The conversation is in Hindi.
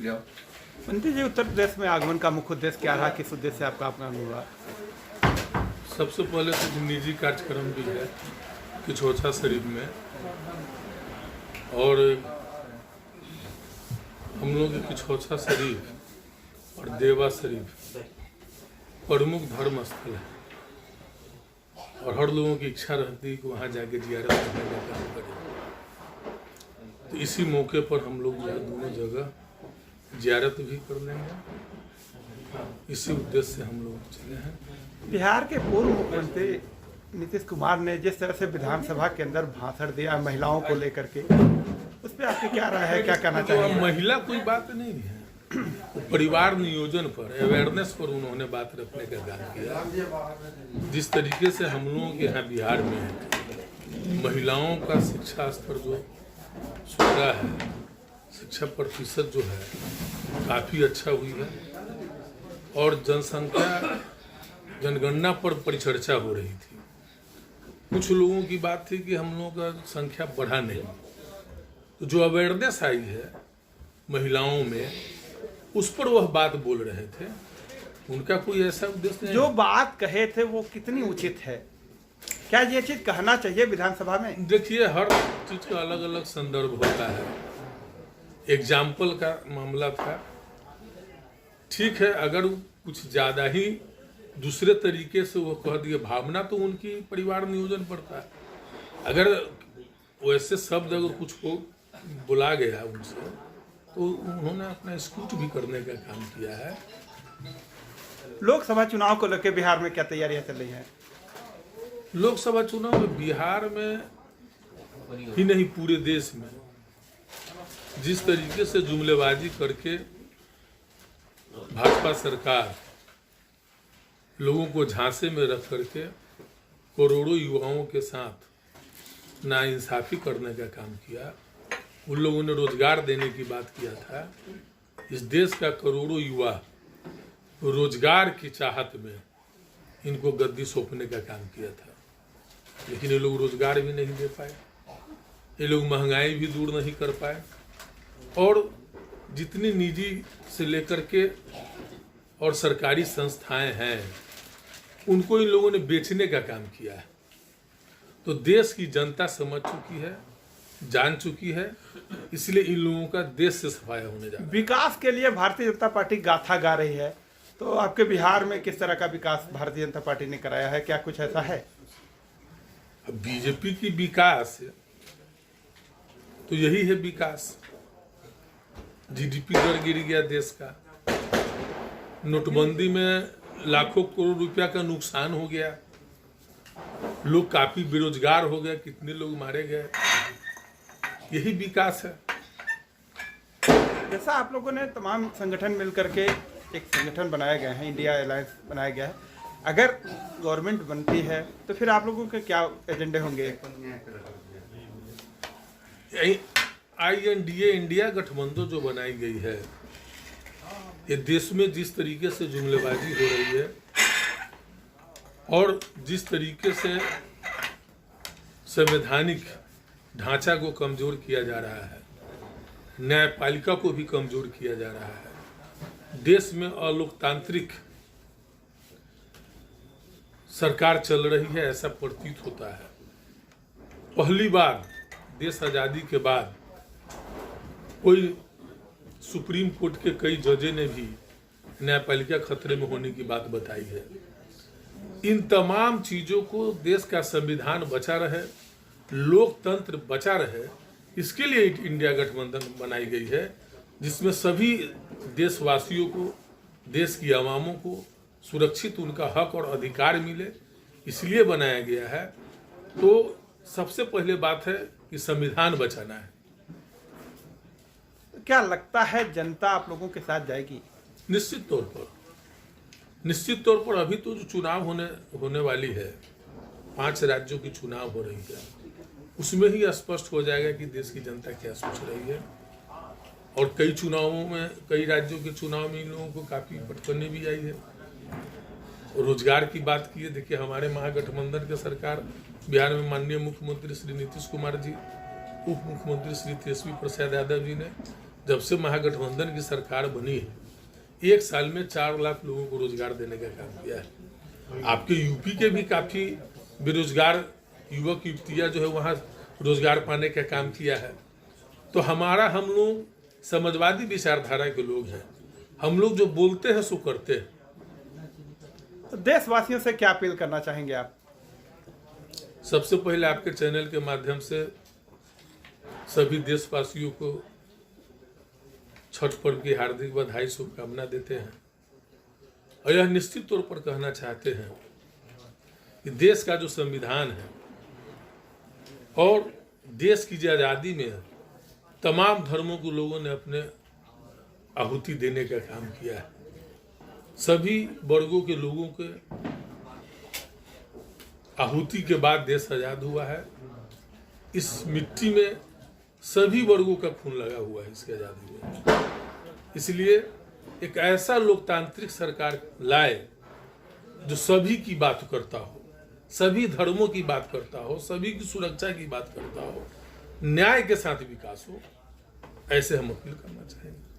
मंत्री जी, उत्तर प्रदेश में आगमन का मुख्य उद्देश्य क्या रहा, किस उद्देश्य से आपका आगमन हुआ? सबसे पहले तो निजी कार्यक्रम भी है किछोछा शरीफ में, और हम लोग किछोछा शरीफ और देवा शरीफ प्रमुख धर्म स्थल है, और हर लोगों की इच्छा रहती है कि वहाँ जाके जियारत करने का काम करें। तो इसी मौके पर हम लोग दोनों जगह जियारत भी कर लेंगे। इसी उद्देश्य से हम लोग चले हैं। बिहार के पूर्व मुख्यमंत्री नीतीश कुमार ने जिस तरह से विधानसभा के अंदर भाषण दिया महिलाओं को लेकर के, उस पर आपकी क्या राय है, क्या कहना चाहिए? महिला कोई बात नहीं है, परिवार नियोजन पर, अवेयरनेस पर उन्होंने बात रखने का काम किया। जिस तरीके से हम लोगों के यहाँ बिहार में महिलाओं का शिक्षा स्तर जो सुधरा है, शिक्षा प्रतिशत जो है काफ़ी अच्छा हुई है, और जनगणना पर परिचर्चा हो रही थी। कुछ लोगों की बात थी कि हम लोगों का संख्या बढ़ा नहीं, तो जो अवेयरनेस आई है महिलाओं में, उस पर वह बात बोल रहे थे। उनका कोई ऐसा उद्देश्य नहीं। जो बात कहे थे वो कितनी उचित है? क्या ये चीज कहना चाहिए विधानसभा में? देखिए, हर चीज का अलग अलग संदर्भ होता है। एग्जाम्पल का मामला था, ठीक है, अगर कुछ ज्यादा ही दूसरे तरीके से वो कह दिए, भावना तो उनकी परिवार नियोजन पर था। अगर वैसे शब्द अगर कुछ को बुला गया उनसे, तो उन्होंने अपना स्कूट भी करने का काम किया है। लोकसभा चुनाव को लेकर बिहार में क्या तैयारियां चल रही हैं? लोकसभा चुनाव में बिहार में ही नहीं, पूरे देश में जिस तरीके से जुमलेबाजी करके भाजपा सरकार लोगों को झांसे में रख करके करोड़ों युवाओं के साथ नाइंसाफी करने का काम किया। उन लोगों ने रोजगार देने की बात किया था। इस देश का करोड़ों युवा रोजगार की चाहत में इनको गद्दी सौंपने का काम किया था, लेकिन ये लोग रोजगार भी नहीं दे पाए, ये लोग महंगाई भी दूर नहीं कर पाए, और जितनी निजी से लेकर के और सरकारी संस्थाएं हैं उनको इन लोगों ने बेचने का काम किया है। तो देश की जनता समझ चुकी है, जान चुकी है, इसलिए इन लोगों का देश से सफाया होने जा रहा है। विकास के लिए भारतीय जनता पार्टी गाथा गा रही है, तो आपके बिहार में किस तरह का विकास भारतीय जनता पार्टी ने कराया है? क्या कुछ ऐसा है? बीजेपी की विकास तो यही है विकास। जीडीपी दर गिर गया देश का, नोटबंदी में लाखों करोड़ रुपया का नुकसान हो गया, लोग काफी बेरोजगार हो गए, कितने लोग मारे गए, यही विकास है। जैसा आप लोगों ने तमाम संगठन मिलकर के एक संगठन बनाए गए हैं, इंडिया अलायंस बनाया गया है, अगर गवर्नमेंट बनती है तो फिर आप लोगों के क्या एजेंडे होंगे? INDA इंडिया गठबंधन जो बनाई गई है, ये देश में जिस तरीके से जुमलेबाजी हो रही है और जिस तरीके से संवैधानिक ढांचा को कमजोर किया जा रहा है, न्यायपालिका को भी कमजोर किया जा रहा है, देश में अलोकतांत्रिक सरकार चल रही है, ऐसा प्रतीत होता है। पहली बार देश आजादी के बाद कोई सुप्रीम कोर्ट के कई जजे ने भी न्यायपालिका खतरे में होने की बात बताई है। इन तमाम चीजों को देश का संविधान बचा रहे, लोकतंत्र बचा रहे, इसके लिए इंडिया गठबंधन बनाई गई है, जिसमें सभी देशवासियों को, देश की आवामों को सुरक्षित उनका हक और अधिकार मिले, इसलिए बनाया गया है। तो सबसे पहले बात है कि संविधान बचाना है। क्या लगता है जनता आप लोगों के साथ जाएगी? निश्चित तौर पर अभी तो जो चुनाव होने वाली है, 5 राज्यों की चुनाव हो रही है, उसमें ही स्पष्ट हो जाएगा कि देश की जनता क्या सोच रही है। और कई चुनावों में, कई राज्यों के चुनाव में इन लोगों को काफी पटकनी भी आई है। रोजगार की बात की है, देखिए हमारे महागठबंधन के सरकार बिहार में माननीय मुख्यमंत्री श्री नीतीश कुमार जी, उप मुख्यमंत्री श्री तेजस्वी प्रसाद यादव जी ने जब से महागठबंधन की सरकार बनी है, 1 साल में 4 लाख लोगों को रोजगार देने का काम किया है। आपके यूपी के भी काफी बेरोजगार युवक युवतियां जो है वहाँ रोजगार पाने का काम किया है। तो हम लोग समाजवादी विचारधारा के लोग हैं, हम लोग जो बोलते हैं सो करते हैं। तो देशवासियों से क्या अपील करना चाहेंगे आप? सबसे पहले आपके चैनल के माध्यम से सभी देशवासियों को छठ पर्व की हार्दिक बधाई शुभकामना देते हैं और यह निश्चित तौर पर कहना चाहते हैं कि देश का जो संविधान है और देश की जो आज़ादी में तमाम धर्मों के लोगों ने अपने आहुति देने का काम किया है। सभी वर्गों के लोगों के आहुति के बाद देश आजाद हुआ है। इस मिट्टी में सभी वर्गों का खून लगा हुआ है इसकी आजादी में। इसलिए एक ऐसा लोकतांत्रिक सरकार लाए जो सभी की बात करता हो, सभी धर्मों की बात करता हो, सभी की सुरक्षा की बात करता हो, न्याय के साथ विकास हो, ऐसे हम अपील करना चाहेंगे।